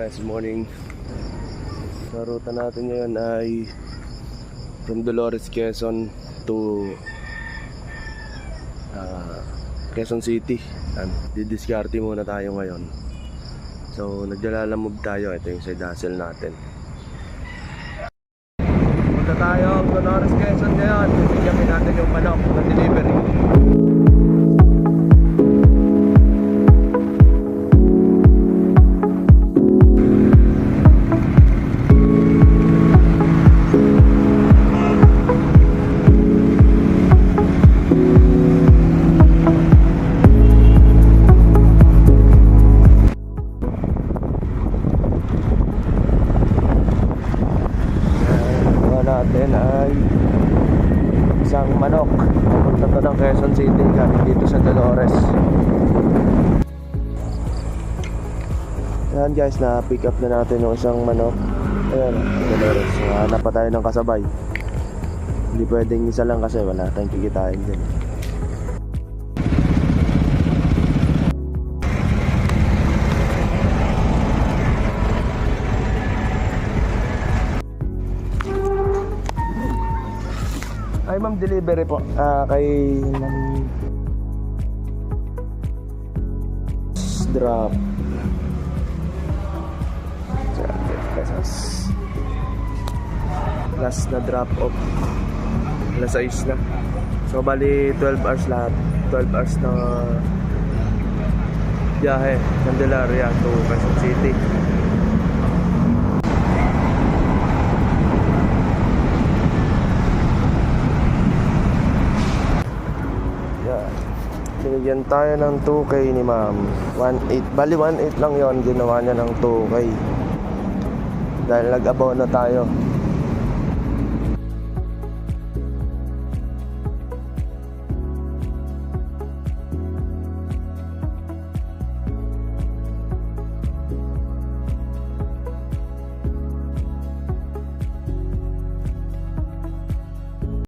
Guys, morning. Sa ruta natin ngayon ay from Dolores, Quezon to Quezon City. Didiskarte muna tayo ngayon. So nagdalalamove tayo. Ito yung side hustle natin. Punta tayo Dolores, Quezon ngayon. Bigyan natin yung manok na delivery. Natin ay isang manok papunta to ng Quezon City galing dito sa Dolores. Ayan guys, na pick up na natin yung isang manok. Ayan, Dolores. Hanap pa tayo ng kasabay. Hindi pwedeng isa lang kasi wala tayong kikitain din. Ay ma'am, delivery po kay ma'am drop 700 pesos. Last na drop off alas 6 na. So bali 12 hours lahat. 12 hours na biyahe Candelaria to Quezon City. Binigyan tayo ng 2K ni ma'am. 1.8. Bali 1.8 lang yon. Ginawa niya ng 2K dahil nag-abono tayo.